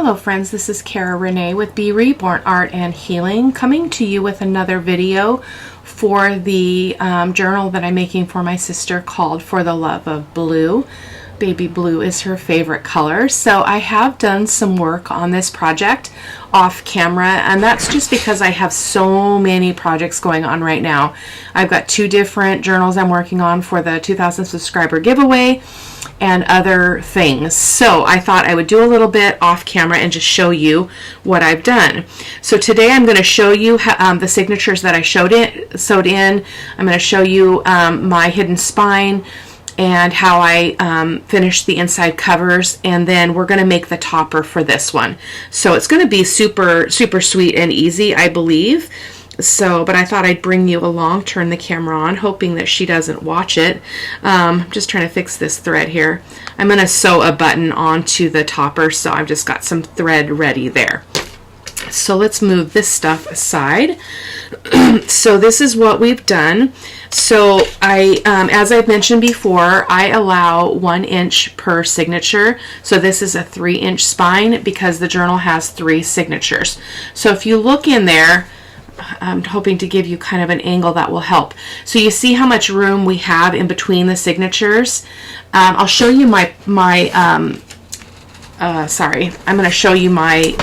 Hello friends, this is Cara-Renee with B.Reborn Art and Healing, coming to you with another video for the journal that I'm making for my sister called For the Love of Blue. Baby blue is her favorite color. So I have done some work on this project off camera, and that's just because I have so many projects going on right now. I've got 2 different journals I'm working on for the 2,000 subscriber giveaway and other things. So I thought I would do a little bit off camera and just show you what I've done. So today I'm going to show you the signatures that I sewed in. I'm going to show you my hidden spine and how I finished the inside covers, and then we're going to make the topper for this one. So it's going to be super sweet and easy, I believe. So, but I thought I'd bring you along, turn the camera on, hoping that she doesn't watch it. Just trying to fix this thread here. I'm going to sew a button onto the topper, so I've just got some thread ready there. So let's move this stuff aside. So this is what we've done. So as I've mentioned before, I allow 1 inch per signature. So this is a 3-inch spine because the journal has 3 signatures. So if you look in there, I'm hoping to give you kind of an angle that will help. So you see how much room we have in between the signatures. I'll show you sorry, I'm going to show you my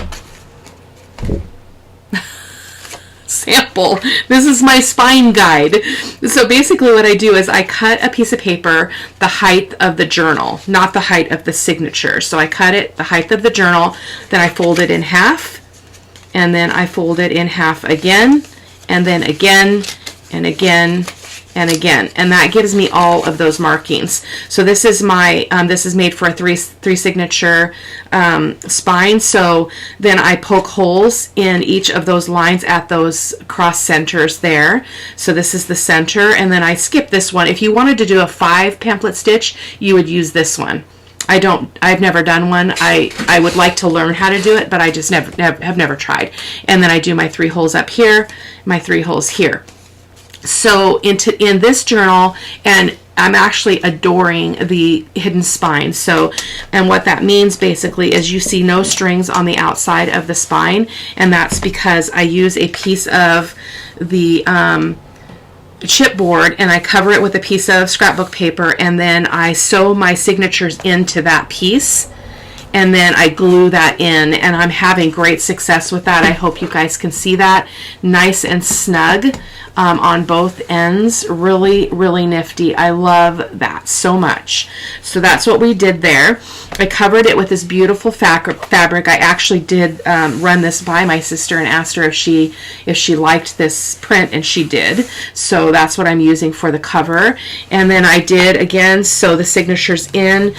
sample. This is my spine guide. So basically what I do is I cut a piece of paper the height of the journal, not the height of the signature. So I cut it the height of the journal, then I fold it in half, and then I fold it in half again, and then again, and again, and again, and that gives me all of those markings. So this is my this is made for a three signature spine. So then I poke holes in each of those lines at those cross centers there. So this is the center, and then I skip this one. If you wanted to do a 5 pamphlet stitch, you would use this one. I've never done one. I would like to learn how to do it, but I just have never tried. And then I do my 3 holes up here, my 3 holes here. So in this journal, and I'm actually adoring the hidden spine. So, and what that means basically is you see no strings on the outside of the spine, and that's because I use a piece of the chipboard and I cover it with a piece of scrapbook paper, and then I sew my signatures into that piece, and then I glue that in, and I'm having great success with that. I hope you guys can see that. Nice and snug on both ends. Really nifty. I love that so much. So that's what we did there. I covered it with this beautiful fabric. I actually did run this by my sister and asked her if she liked this print, and she did. So that's what I'm using for the cover. And then I did again sew the signatures in.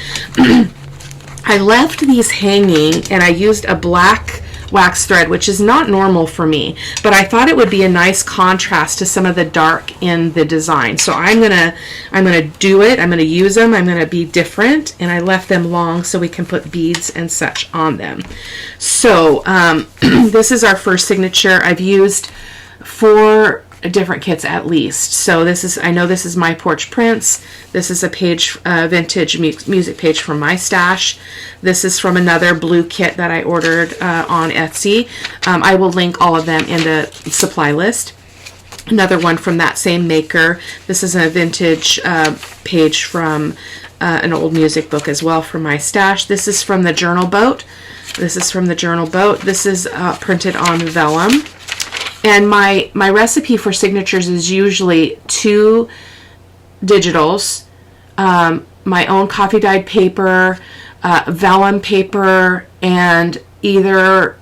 I left these hanging, and I used a black wax thread, which is not normal for me, but I thought it would be a nice contrast to some of the dark in the design. So I'm gonna do it. I'm gonna use them. I'm gonna be different, and I left them long so we can put beads and such on them. So this is our first signature. I've used 4 different kits at least. So this is, I know this is My Porch Prints. This is a page, vintage music page from my stash. This is from another blue kit that I ordered on Etsy. I will link all of them in the supply list. Another one from that same maker. This is a vintage page from an old music book as well from my stash. This is from the Journal Boat. This is from the Journal Boat. This is printed on vellum. And my recipe for signatures is usually 2 digitals, my own coffee dyed paper, vellum paper, and either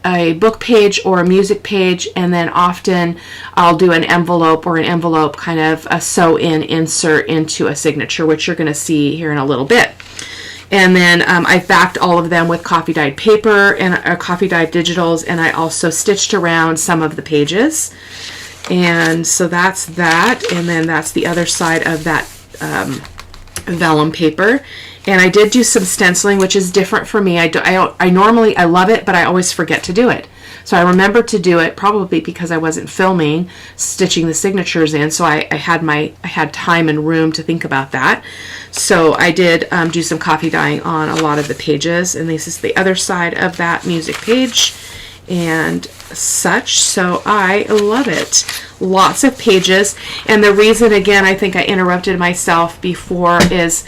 a book page or a music page, and then often I'll do an envelope or an envelope kind of a sew-in insert into a signature, which you're going to see here in a little bit. And then I backed all of them with coffee dyed paper and coffee dyed digitals, and I also stitched around some of the pages. And so that's that, and then that's the other side of that vellum paper. And I did do some stenciling, which is different for me. I normally love it, but I always forget to do it. So I remembered to do it, probably because I wasn't filming, stitching the signatures in, so I had time and room to think about that. So I did do some coffee dyeing on a lot of the pages, and this is the other side of that music page and such. So I love it. Lots of pages. And the reason, again, I think I interrupted myself before, is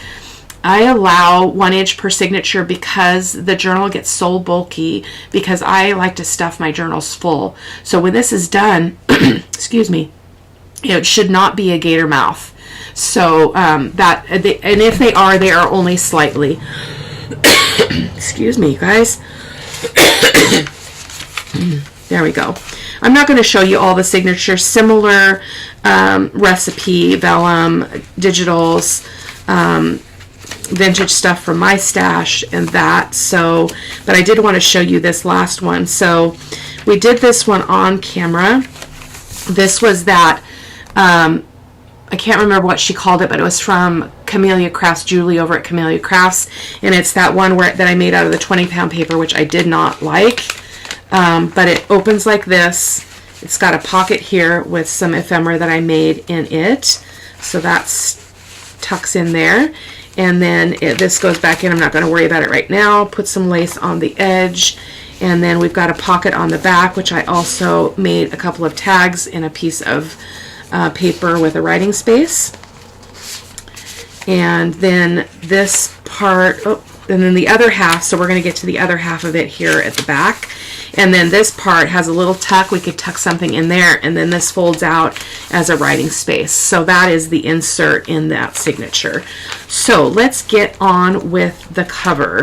I allow 1 inch per signature because the journal gets so bulky, because I like to stuff my journals full. So when this is done, excuse me, it should not be a gator mouth. So and if they are only slightly. Excuse me, guys. There we go. I'm not going to show you all the signatures. Similar recipe, vellum, digitals, vintage stuff from my stash and that. So, but I did want to show you this last one. So we did this one on camera. This was that, I can't remember what she called it, but it was from Camellia Crafts, Julie over at Camellia Crafts. And it's that one that I made out of the 20-pound paper, which I did not like. But it opens like this. It's got a pocket here with some ephemera that I made in it. So that's tucks in there. And then this goes back in. I'm not going to worry about it right now. Put some lace on the edge. And then we've got a pocket on the back, which I also made a couple of tags in a piece of paper with a writing space. And then this part, and then the other half, so we're going to get to the other half of it here at the back. And then this part has a little tuck. We could tuck something in there, and then this folds out as a writing space. So that is the insert in that signature. So let's get on with the cover.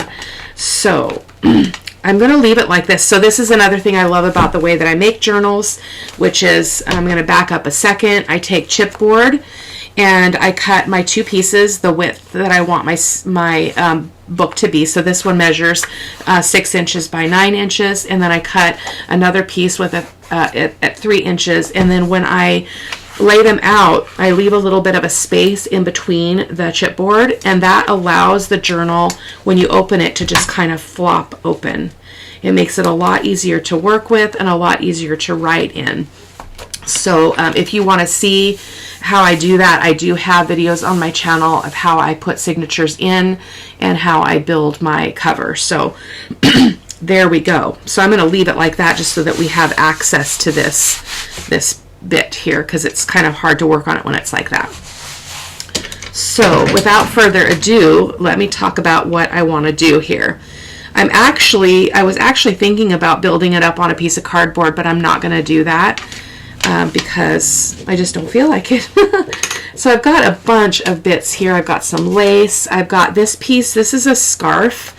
So I'm going to leave it like this. So this is another thing I love about the way that I make journals, which is, I'm going to back up a second. I take chipboard and I cut my 2 pieces the width that I want my book to be. So this one measures 6 inches by 9 inches, and then I cut another piece with at 3 inches, and then when I lay them out, I leave a little bit of a space in between the chipboard, and that allows the journal, when you open it, to just kind of flop open. It makes it a lot easier to work with and a lot easier to write in. So if you want to see how I do that, I do have videos on my channel of how I put signatures in and how I build my cover. So there we go. So I'm going to leave it like that just so that we have access to this bit here, because it's kind of hard to work on it when it's like that. So without further ado, let me talk about what I want to do here. I was actually thinking about building it up on a piece of cardboard, but I'm not going to do that. Because I just don't feel like it. So I've got a bunch of bits here. I've got some lace. I've got this piece. This is a scarf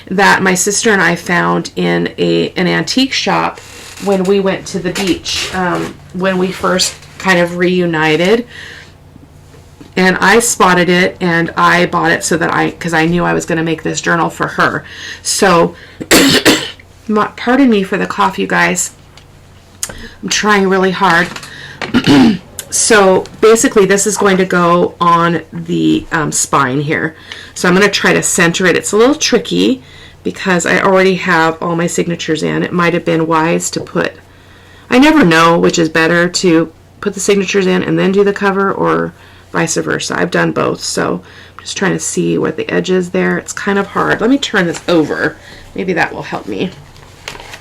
that my sister and I found in an antique shop when we went to the beach, when we first kind of reunited. And I spotted it and I bought it so that because I knew I was going to make this journal for her. So pardon me for the cough, you guys. I'm trying really hard. So basically this is going to go on the spine here. So I'm going to try to center it. It's a little tricky because I already have all my signatures in. It might have been wise to put, I never know which is better, to put the signatures in and then do the cover, or vice versa. I've done both. So I'm just trying to see what the edge is there. It's kind of hard. Let me turn this over. Maybe that will help me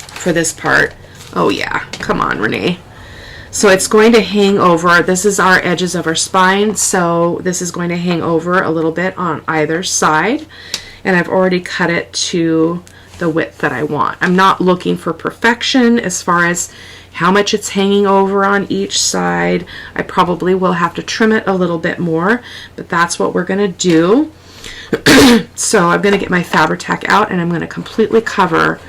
for this part. Oh yeah, come on, Renee. So it's going to hang over. This is our edges of our spine, so this is going to hang over a little bit on either side. And I've already cut it to the width that I want. I'm not looking for perfection as far as how much it's hanging over on each side. I probably will have to trim it a little bit more, but that's what we're going to do. So I'm going to get my Fabri-Tac out and I'm going to completely cover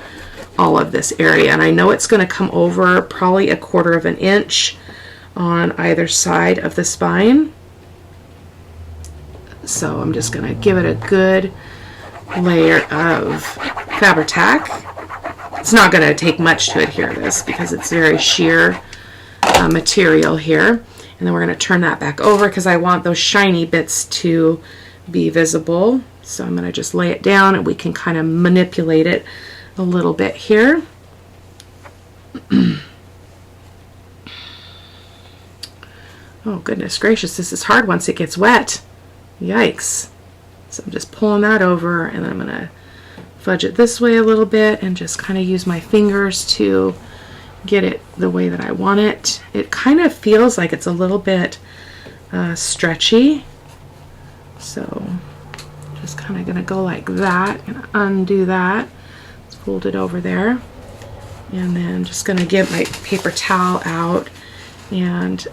all of this area, and I know it's going to come over probably 1/4 inch on either side of the spine. So I'm just going to give it a good layer of Fabri-Tac. It's not going to take much to adhere this because it's very sheer material here. And then we're going to turn that back over because I want those shiny bits to be visible. So I'm going to just lay it down and we can kind of manipulate it a little bit here. Oh, goodness gracious, this is hard once it gets wet. Yikes. So I'm just pulling that over, and then I'm going to fudge it this way a little bit and just kind of use my fingers to get it the way that I want it. It kind of feels like it's a little bit stretchy. So just kind of going to go like that and undo that. Let's fold it over there. And then just going to get my paper towel out and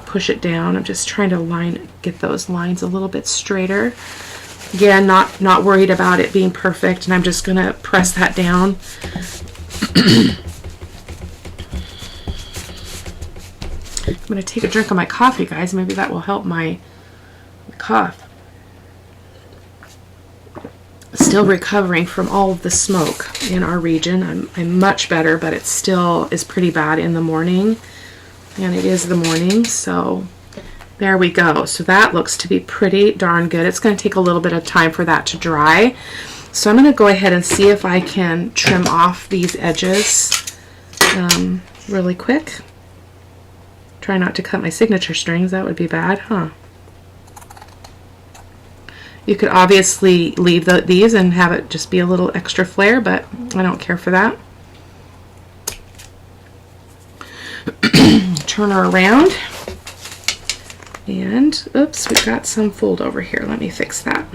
push it down. I'm just trying to get those lines a little bit straighter. Again, not worried about it being perfect, and I'm just going to press that down. I'm going to take a drink of my coffee, guys. Maybe that will help my cough. Still recovering from all of the smoke in our region. I'm much better, but it still is pretty bad in the morning. And it is the morning, so there we go. So that looks to be pretty darn good. It's going to take a little bit of time for that to dry. So I'm going to go ahead and see if I can trim off these edges really quick. Try not to cut my signature strings. That would be bad, huh? You could obviously leave these and have it just be a little extra flair, but I don't care for that. Turn her around, and oops, we've got some fold over here. Let me fix that.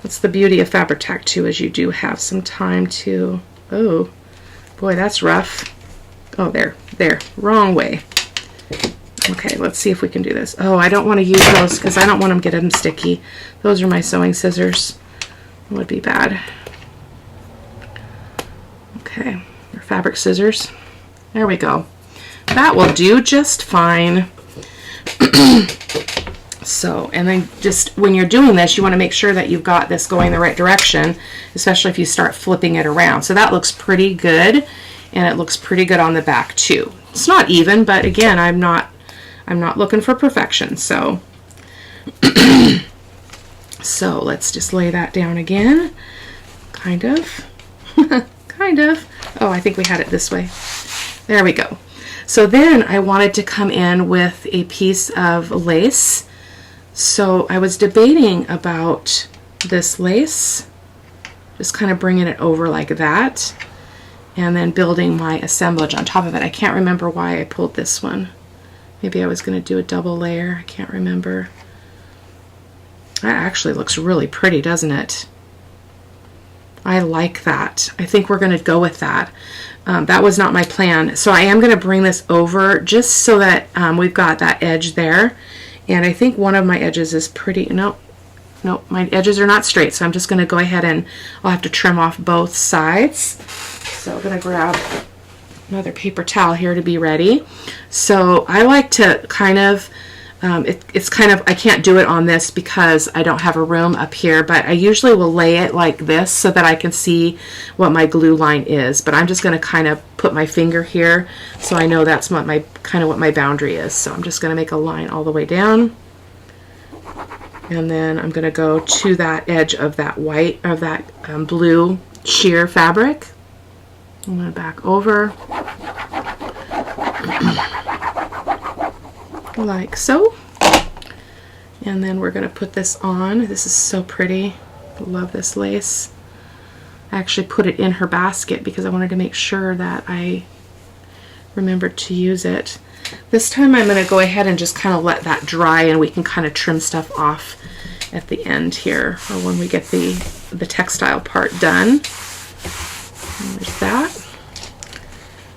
That's the beauty of Fabri-Tac too, is you do have some time to, oh boy, that's rough. Oh, there, wrong way. Okay, let's see if we can do this. Oh, I don't want to use those because I don't want them getting sticky. Those are my sewing scissors. That would be bad. Okay, or fabric scissors. There we go. That will do just fine. So, and then just when you're doing this, you want to make sure that you've got this going the right direction, especially if you start flipping it around. So that looks pretty good, and it looks pretty good on the back too. It's not even, but again, I'm not looking for perfection. So so let's just lay that down again. Kind of. Kind of. Oh, I think we had it this way. There we go. So then I wanted to come in with a piece of lace. So I was debating about this lace, just kind of bringing it over like that, and then building my assemblage on top of it. I can't remember why I pulled this one. Maybe I was going to do a double layer. I can't remember. That actually looks really pretty, doesn't it? I like that. I think we're going to go with that. That was not my plan. So I am going to bring this over just so that we've got that edge there. And I think one of my edges is pretty, no, my edges are not straight. So I'm just going to go ahead and I'll have to trim off both sides. So I'm going to grab another paper towel here to be ready. So I like to kind of, it's kind of, I can't do it on this because I don't have a room up here, but I usually will lay it like this so that I can see what my glue line is. But I'm just going to kind of put my finger here so I know that's what my boundary is. So I'm just going to make a line all the way down, and then I'm going to go to that edge of that white, of that blue sheer fabric. I'm going to back over like so, and then we're going to put this on. This is so pretty. I love this lace. I actually put it in her basket because I wanted to make sure that I remembered to use it. This time I'm going to go ahead and just kind of let that dry, and we can kind of trim stuff off at the end here, or when we get the textile part done. And there's that.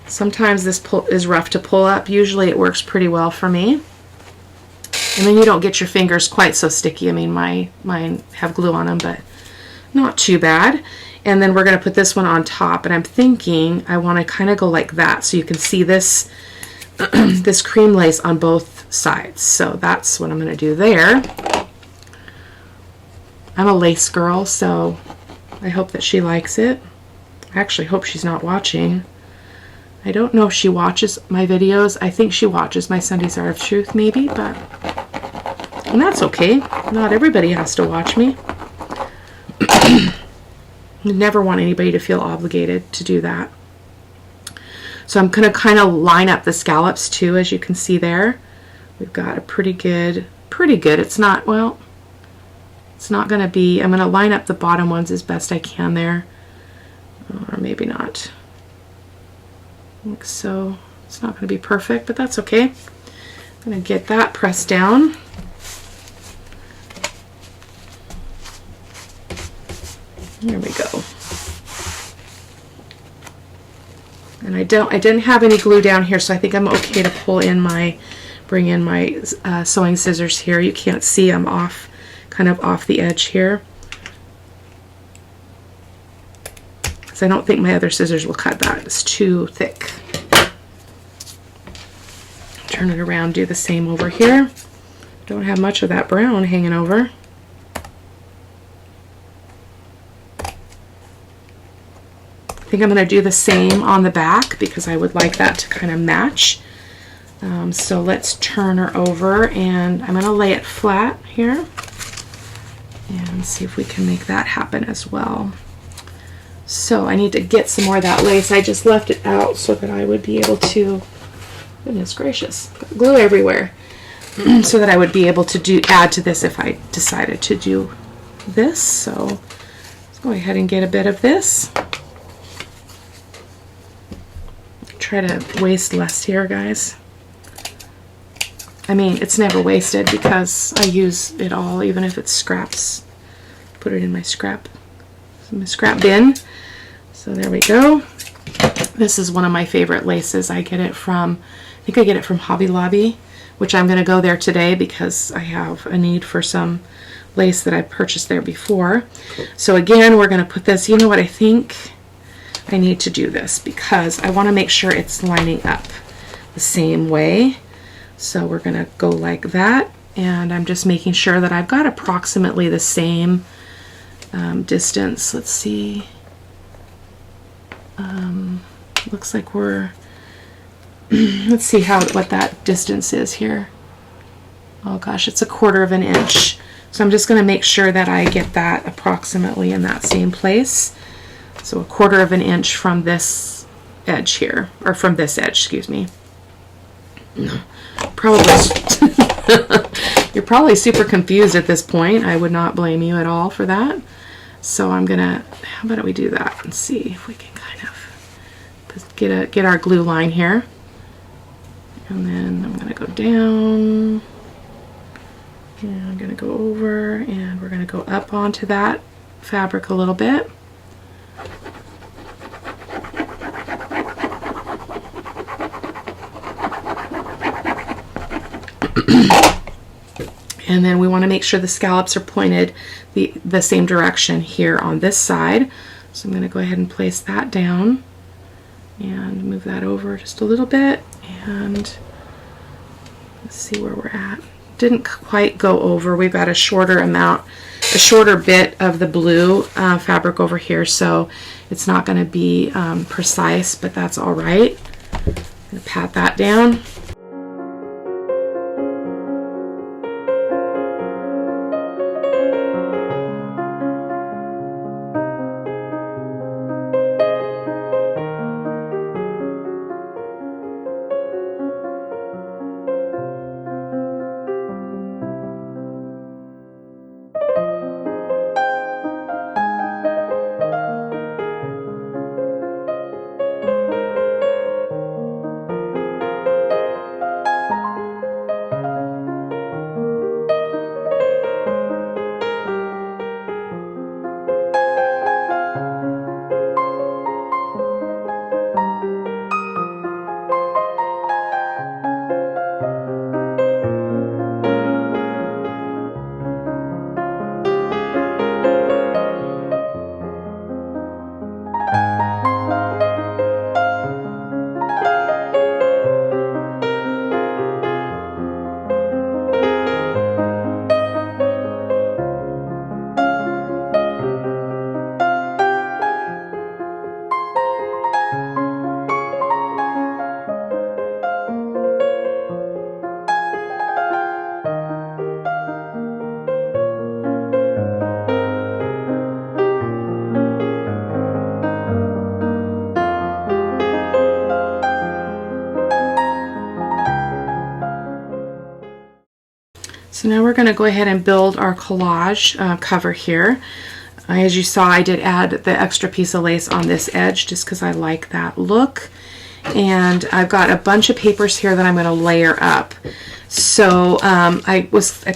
Sometimes this is rough to pull up. Usually it works pretty well for me. And then you don't get your fingers quite so sticky. I mean, mine have glue on them, but not too bad. And then we're going to put this one on top, and I'm thinking I want to kind of go like that so you can see this this cream lace on both sides. So that's what I'm going to do there. I'm a lace girl, so I hope that she likes it. I actually hope she's not watching. I don't know if she watches my videos. I think she watches my Sundays Are of Truth, maybe, but and that's okay. Not everybody has to watch me. I never want anybody to feel obligated to do that. So I'm going to kind of line up the scallops too, as you can see there. We've got a pretty good, it's not, well, it's not going to be, I'm going to line up the bottom ones as best I can there. Or maybe not. Like so. It's not going to be perfect, but that's okay. I'm going to get that pressed down. There we go. And I didn't have any glue down here, so I think I'm okay to bring in my sewing scissors here. You can't see, I'm off, kind of off the edge here. Because I don't think my other scissors will cut that. It's too thick. Turn it around, do the same over here. Don't have much of that brown hanging over. I think I'm going to do the same on the back because I would like that to kind of match. So let's turn her over, and I'm going to lay it flat here and see if we can make that happen as well. So I need to get some more of that lace. I just left it out so that I would be able to, goodness gracious, got glue everywhere, so that I would be able to add to this if I decided to do this. So let's go ahead and get a bit of this. Try to waste less here, guys. I mean, it's never wasted because I use it all, even if it's scraps. Put it in my scrap bin. So there we go. This is one of my favorite laces. I get it from, I think I get it from Hobby Lobby, which I'm going to go there today because I have a need for some lace that I purchased there before. So again, we're going to put this, you know what, I think I need to do this because I want to make sure it's lining up the same way. So we're going to go like that, and I'm just making sure that I've got approximately the same distance. Let's see. Looks like we're let's see what that distance is here. Oh gosh, it's 1/4 of an inch. So I'm just going to make sure that I get that approximately in that same place. So 1/4 of an inch from this edge here, or from this edge, excuse me. Probably you're probably super confused at this point. I would not blame you at all for that. So I'm gonna, how about we do that and see if we can kind of get our glue line here. And then I'm gonna go down, and I'm gonna go over, and we're gonna go up onto that fabric a little bit. And then we want to make sure the scallops are pointed the same direction here on this side. So I'm going to go ahead and place that down and move that over just a little bit, and let's see where we're at. Didn't quite go over. We've got a shorter bit of the blue fabric over here, so it's not going to be precise, but that's all right. I'm going to pat that down. So now we're going to go ahead and build our collage cover here. As you saw, I did add the extra piece of lace on this edge just because I like that look. And I've got a bunch of papers here that I'm going to layer up. So I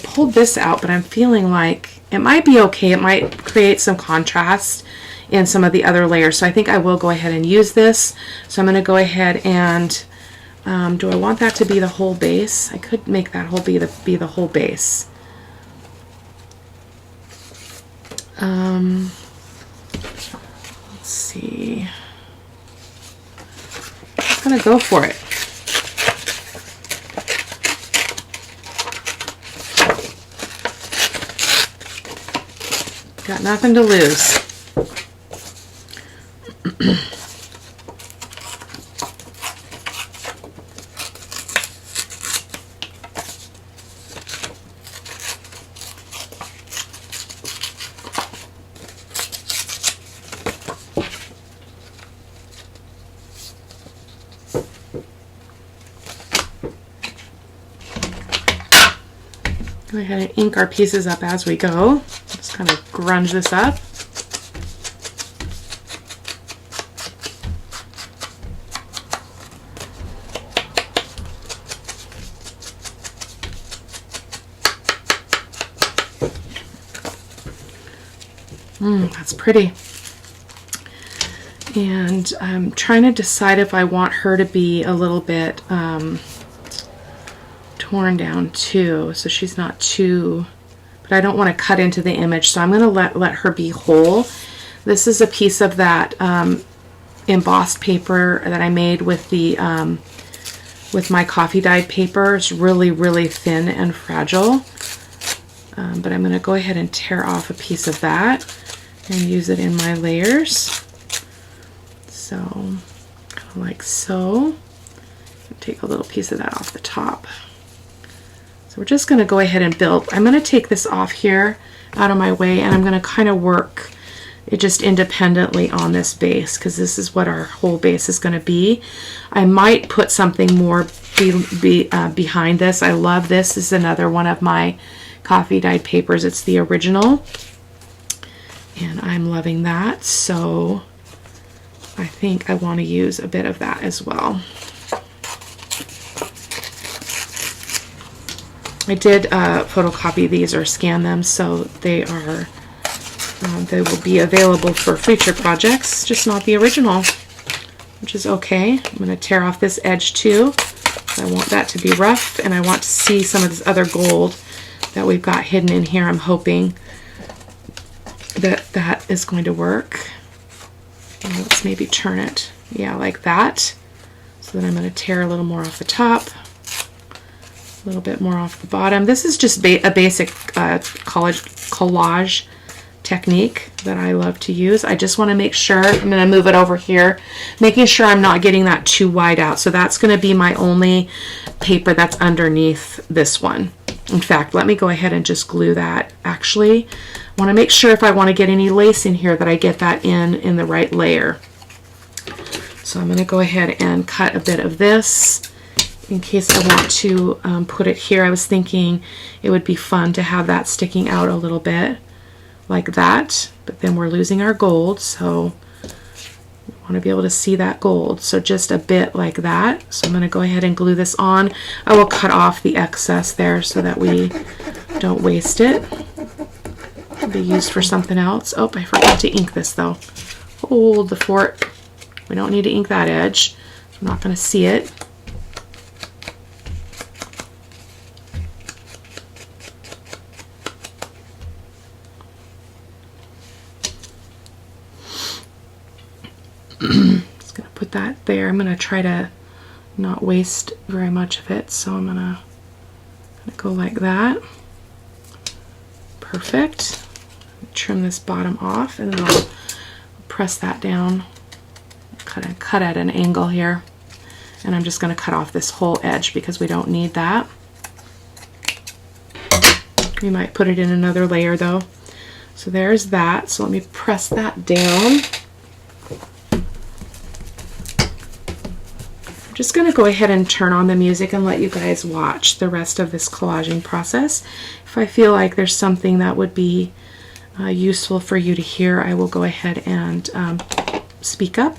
pulled this out, but I'm feeling like it might be okay. It might create some contrast in some of the other layers. So I think I will go ahead and use this. So I'm going to go ahead and do I want that to be the whole base? I could make that whole be the whole base. Let's see. I'm gonna go for it. Got nothing to lose. Go ahead and ink our pieces up as we go. Just kind of grunge this up. That's pretty. And I'm trying to decide if I want her to be a little bit torn down too, so she's not too, but I don't want to cut into the image, so I'm going to let her be whole. This is a piece of that embossed paper that I made with the with my coffee dyed paper. It's really thin and fragile, but I'm going to go ahead and tear off a piece of that and use it in my layers. So kind of like so. Take a little piece of that off the top. We're just going to go ahead and build. I'm going to take this off here out of my way, and I'm going to kind of work it just independently on this base, because this is what our whole base is going to be. I might put something more behind this. I love this. This is another one of my coffee dyed papers. It's the original, and I'm loving that. So I think I want to use a bit of that as well. I did photocopy these or scan them, so they are they will be available for future projects, just not the original, which is okay. I'm going to tear off this edge too. I want that to be rough, and I want to see some of this other gold that we've got hidden in here. I'm hoping that that is going to work. And let's maybe turn it, yeah, like that. So then I'm going to tear a little more off the top. A little bit more off the bottom. This is just a basic collage technique that I love to use. I just want to make sure, I'm going to move it over here, making sure I'm not getting that too wide out. So that's going to be my only paper that's underneath this one. In fact, let me go ahead and just glue that. Actually, I want to make sure if I want to get any lace in here that I get that in the right layer. So I'm going to go ahead and cut a bit of this in case I want to put it here. I was thinking it would be fun to have that sticking out a little bit like that, but then we're losing our gold, so we want to be able to see that gold. So just a bit like that. So I'm going to go ahead and glue this on. I will cut off the excess there so that we don't waste it. It'll be used for something else. Oh, I forgot to ink this though. Hold the fort. We don't need to ink that edge. I'm not going to see it. Just going to put that there. I'm going to try to not waste very much of it, so I'm going to go like that. Perfect. Trim this bottom off, and then I'll press that down. Cut at an angle here, and I'm just going to cut off this whole edge because we don't need that. We might put it in another layer though. So there's that. So let me press that down. just going to go ahead and turn on the music and let you guys watch the rest of this collaging process. If I feel like there's something that would be useful for you to hear, I will go ahead and speak up.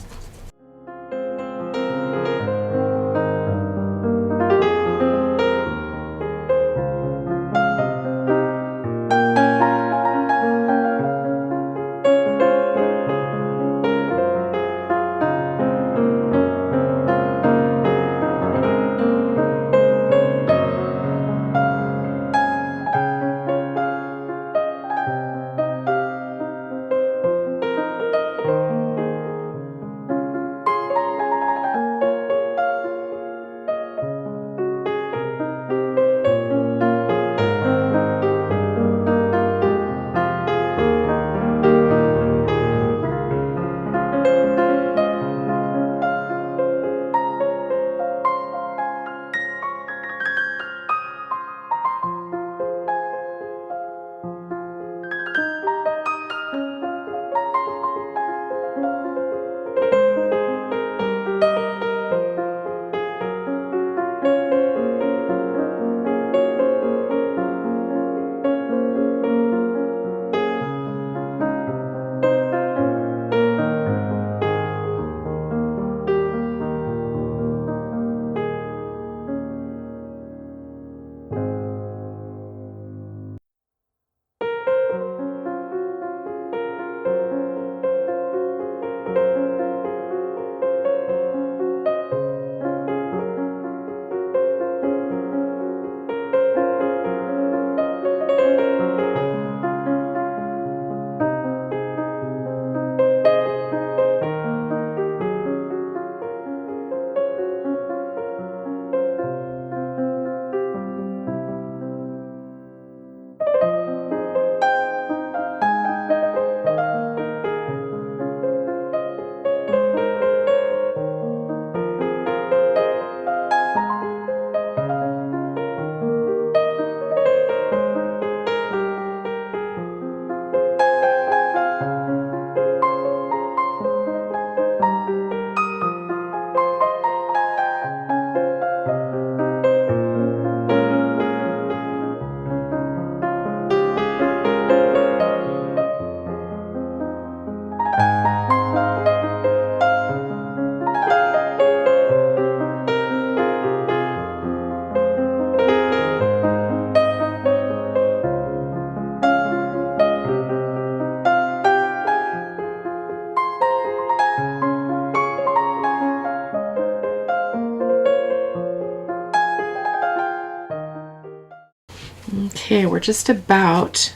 Okay, we're just about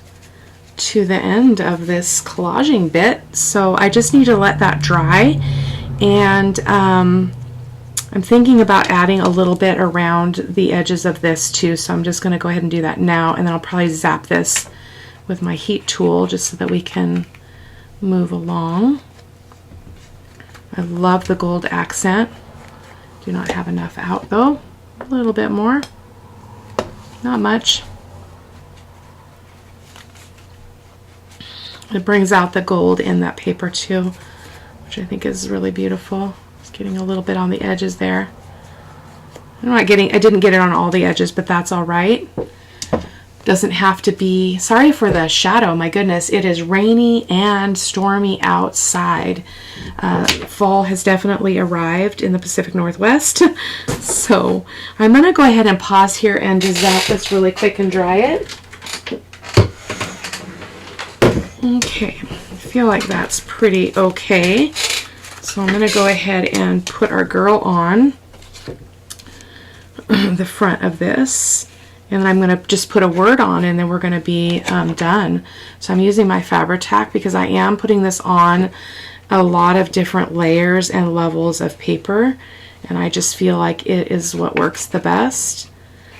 to the end of this collaging bit, so I just need to let that dry, and I'm thinking about adding a little bit around the edges of this too, so I'm just going to go ahead and do that now, and then I'll probably zap this with my heat tool just so that we can move along. I love the gold accent. Do not have enough out though. A little bit more. Not much. It brings out the gold in that paper too, which I think is really beautiful. It's getting a little bit on the edges there. I didn't get it on all the edges, but that's all right. Doesn't have to be. Sorry for the shadow, my goodness. It is rainy and stormy outside. Fall has definitely arrived in the Pacific Northwest. So I'm going to go ahead and pause here and just zap this really quick and dry it. Okay, I feel like that's pretty okay. So I'm going to go ahead and put our girl on the front of this. And I'm going to just put a word on, and then we're going to be done. So I'm using my Fabri-Tac because I am putting this on a lot of different layers and levels of paper. And I just feel like it is what works the best.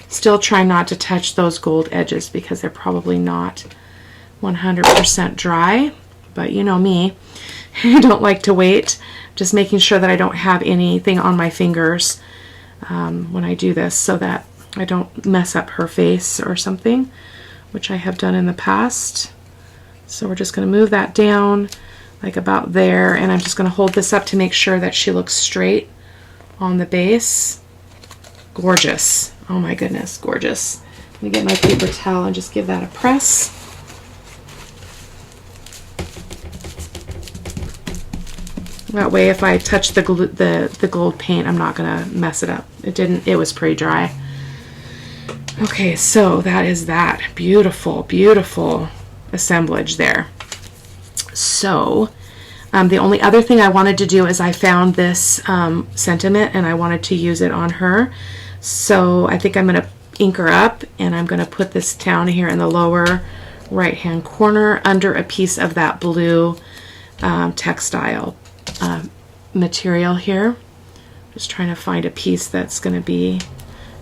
Still try not to touch those gold edges because they're probably not 100% dry, but you know me, I don't like to wait. Just making sure that I don't have anything on my fingers when I do this, so that I don't mess up her face or something, which I have done in the past. So we're just going to move that down like about there, and I'm just going to hold this up to make sure that she looks straight on the base. Gorgeous. Oh my goodness, gorgeous. Let me get my paper towel and just give that a press. That way if I touch the gold paint, I'm not gonna mess it up. It was pretty dry. Okay, so that is that. Beautiful, beautiful assemblage there. So the only other thing I wanted to do is I found this sentiment and I wanted to use it on her. So I think I'm going to ink her up, and I'm going to put this down here in the lower right hand corner under a piece of that blue textile material here. Just trying to find a piece that's going to be,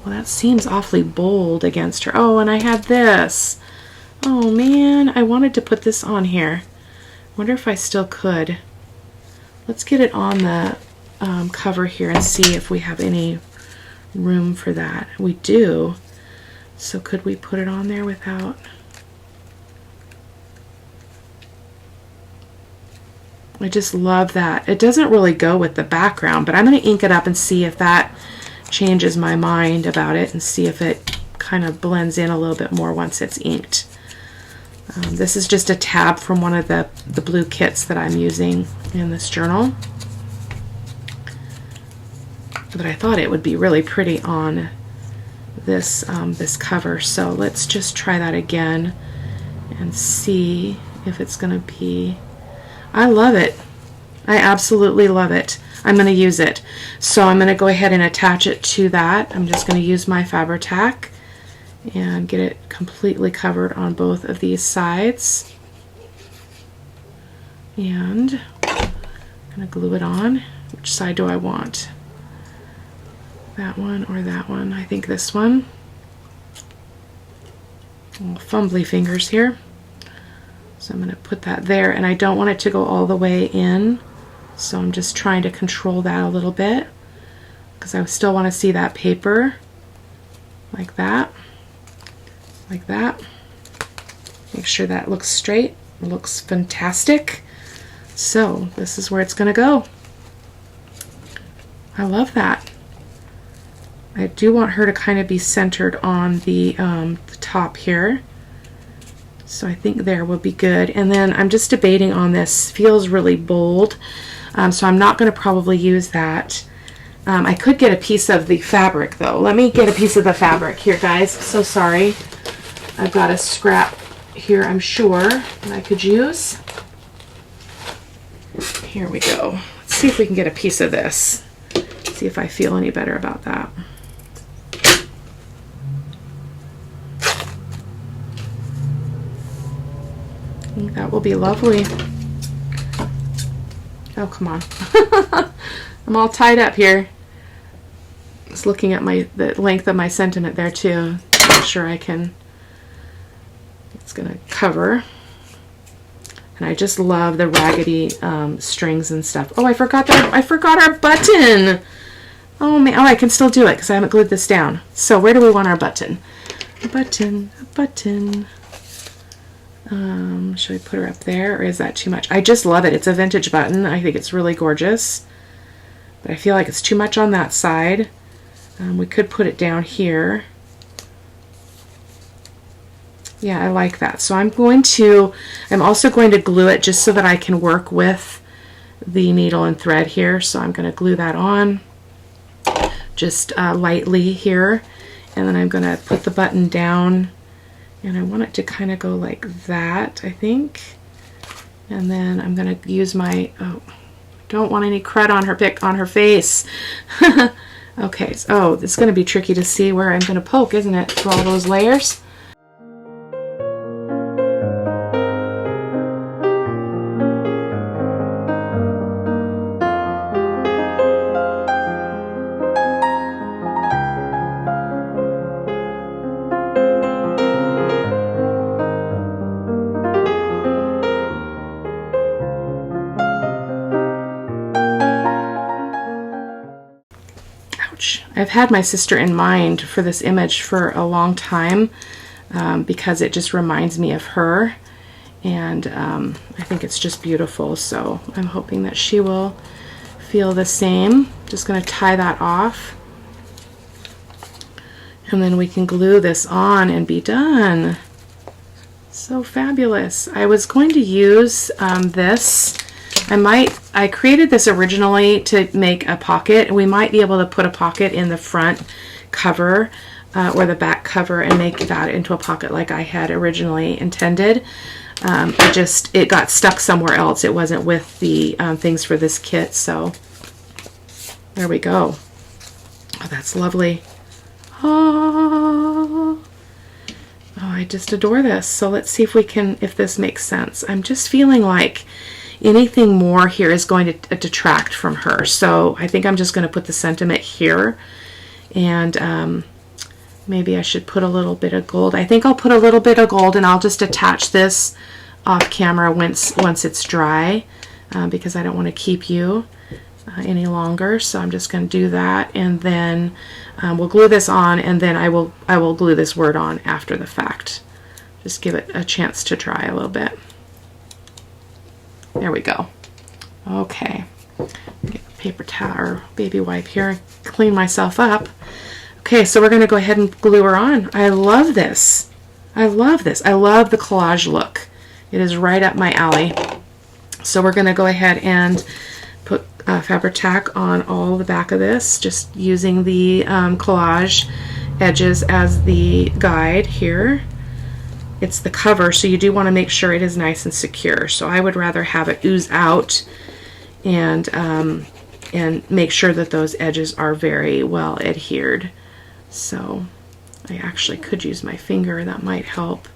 well, that seems awfully bold against her. Oh, and I had this. Oh man, I wanted to put this on here. Wonder if I still could. Let's get it on the cover here and see if we have any room for that. We do. So could we put it on there without... I just love that. It doesn't really go with the background, but I'm going to ink it up and see if that changes my mind about it, and see if it kind of blends in a little bit more once it's inked. This is just a tab from one of the blue kits that I'm using in this journal. But I thought it would be really pretty on this this cover. So let's just try that again and see if it's going to be... I love it. I absolutely love it. I'm going to use it. So I'm going to go ahead and attach it to that. I'm just going to use my Fabri-Tac and get it completely covered on both of these sides. And I'm going to glue it on. Which side do I want? That one or that one? I think this one. Little fumbly fingers here. So I'm going to put that there, and I don't want it to go all the way in. So I'm just trying to control that a little bit, because I still want to see that paper like that. Like that. Make sure that looks straight. It looks fantastic. So this is where it's going to go. I love that. I do want her to kind of be centered on the top here. So I think there will be good. And then I'm just debating on this. Feels really bold. So I'm not going to probably use that. I could get a piece of the fabric though. Let me get a piece of the fabric here, guys. So sorry. I've got a scrap here, I'm sure, that I could use. Here we go. Let's see if we can get a piece of this. See if I feel any better about that. I think that will be lovely. Oh, come on. I'm all tied up here. Just looking at the length of my sentiment there too. Make sure I can. It's gonna cover. And I just love the raggedy strings and stuff. Oh, I forgot our button. Oh man, oh, I can still do it because I haven't glued this down. So where do we want our button? A button, a button. Should I put her up there, or is that too much? I just love it. It's a vintage button. I think it's really gorgeous. But I feel like it's too much on that side. We could put it down here. Yeah, I like that. So I'm also going to glue it just so that I can work with the needle and thread here. So I'm going to glue that on just lightly here. And then I'm going to put the button down, and I want it to kind of go like that, I think. And then I'm going to use my, oh, don't want any crud on her face. Okay, so, oh, it's going to be tricky to see where I'm going to poke, isn't it, through all those layers? I've had my sister in mind for this image for a long time because it just reminds me of her, and I think it's just beautiful. So I'm hoping that she will feel the same. Just going to tie that off. And then we can glue this on and be done. So fabulous. I was going to use this. I created this originally to make a pocket. We might be able to put a pocket in the front cover or the back cover and make that into a pocket like I had originally intended. It got stuck somewhere else. It wasn't with the things for this kit, so there we go. Oh, that's lovely. Oh, I just adore this. So let's see if this makes sense. I'm just feeling like anything more here is going to detract from her. So I think I'm just going to put the sentiment here, and maybe I should put a little bit of gold. I think I'll put a little bit of gold, and I'll just attach this off camera once it's dry, because I don't want to keep you any longer. So I'm just going to do that, and then we'll glue this on, and then I will glue this word on after the fact. Just give it a chance to dry a little bit. There we go. Okay, get a paper towel or baby wipe here and clean myself up. Okay, so we're going to go ahead and glue her on. I love this. I love this. I love the collage look. It is right up my alley. So we're going to go ahead and put fabric tack on all the back of this, just using the collage edges as the guide here. It's the cover, so you do want to make sure it is nice and secure. So I would rather have it ooze out and make sure that those edges are very well adhered. So I actually could use my finger. That might help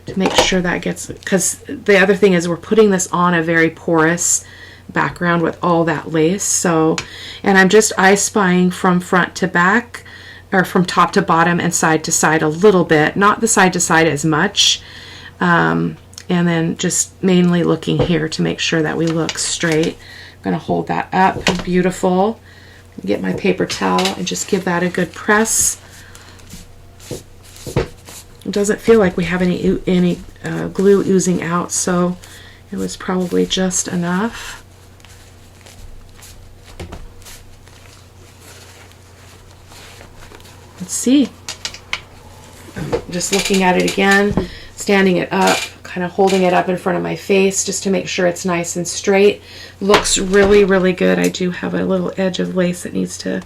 to make sure that gets, because the other thing is we're putting this on a very porous background with all that lace. So, and I'm just I-spying from front to back, or from top to bottom and side to side a little bit, not the side to side as much, and then just mainly looking here to make sure that we look straight. I'm going to hold that up. Beautiful. Get my paper towel and just give that a good press. It doesn't feel like we have any glue oozing out, so it was probably just enough. Let's see. I'm just looking at it again, standing it up, kind of holding it up in front of my face just to make sure it's nice and straight. Looks really, really good. I do have a little edge of lace that needs to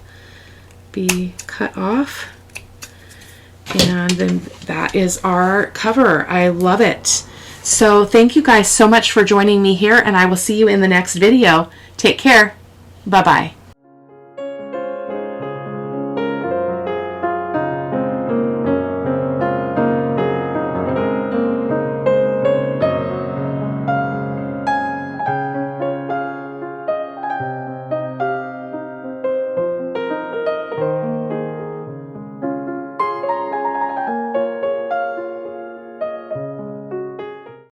be cut off. And then that is our cover. I love it. So thank you guys so much for joining me here, and I will see you in the next video. Take care. Bye-bye.